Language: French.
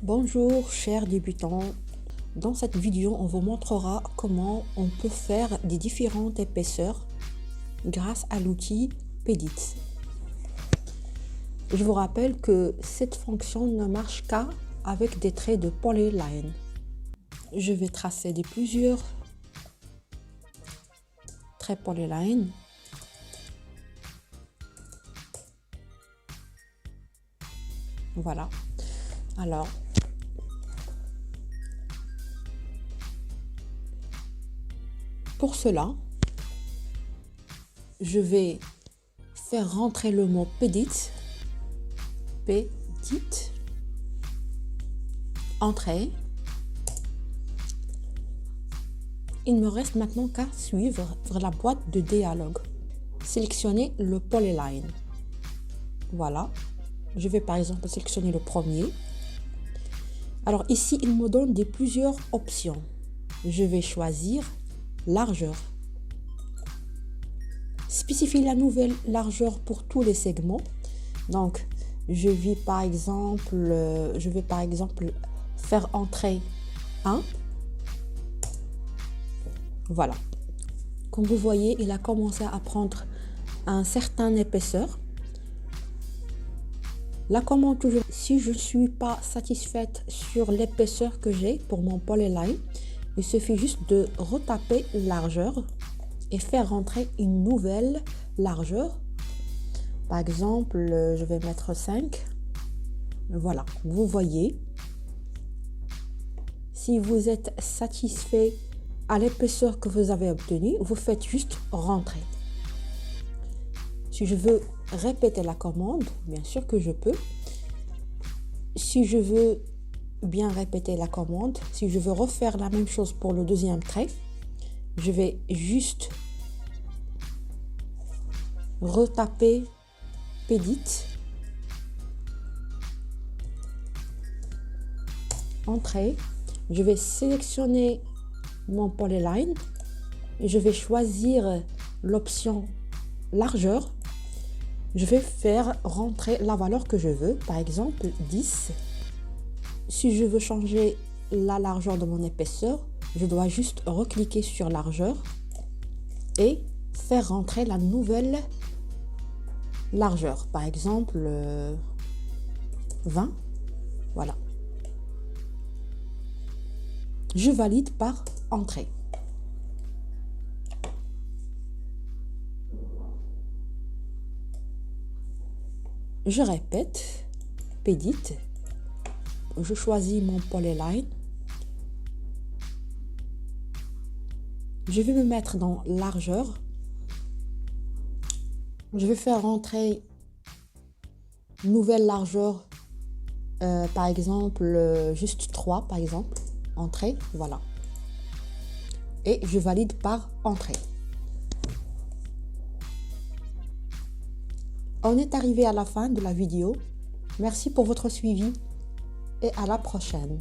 Bonjour chers débutants, dans cette vidéo on vous montrera comment on peut faire des différentes épaisseurs grâce à l'outil Pedit. Je vous rappelle que cette fonction ne marche qu'avec des traits de polyline. Je vais tracer plusieurs traits polyline. Voilà. Alors, pour cela, je vais faire rentrer le mot Pedit, entrée. Il me reste maintenant qu'à suivre la boîte de dialogue. Sélectionner le polyline. Voilà. Je vais par exemple sélectionner le premier. Alors ici, il me donne plusieurs options. Je vais choisir largeur. Spécifier la nouvelle largeur pour tous les segments. Donc, je vais par exemple faire entrer 1. Voilà. Comme vous voyez, il a commencé à prendre un certain épaisseur. La commande toujours, si je ne suis pas satisfaite sur l'épaisseur que j'ai pour mon polyline, il suffit juste de retaper largeur et faire rentrer une nouvelle largeur. Par exemple, je vais mettre 5. Voilà, vous voyez. Si vous êtes satisfait à l'épaisseur que vous avez obtenue, vous faites juste rentrer. Si je veux répéter la commande, bien sûr que je peux. Si je veux bien répéter la commande, si je veux refaire la même chose pour le deuxième trait, je vais juste retaper Pedit, entrée. Je vais sélectionner mon polyline et je vais choisir l'option largeur. Je vais faire rentrer la valeur que je veux, par exemple 10. Si je veux changer la largeur de mon épaisseur, je dois juste recliquer sur largeur et faire rentrer la nouvelle largeur, par exemple 20. Voilà. Je valide par entrée. Je répète, Pedit, je choisis mon polyline. Je vais me mettre dans largeur. Je vais faire rentrer nouvelle largeur, par exemple, juste 3, par exemple, entrée, voilà. Et je valide par entrée. On est arrivé à la fin de la vidéo. Merci pour votre suivi et à la prochaine.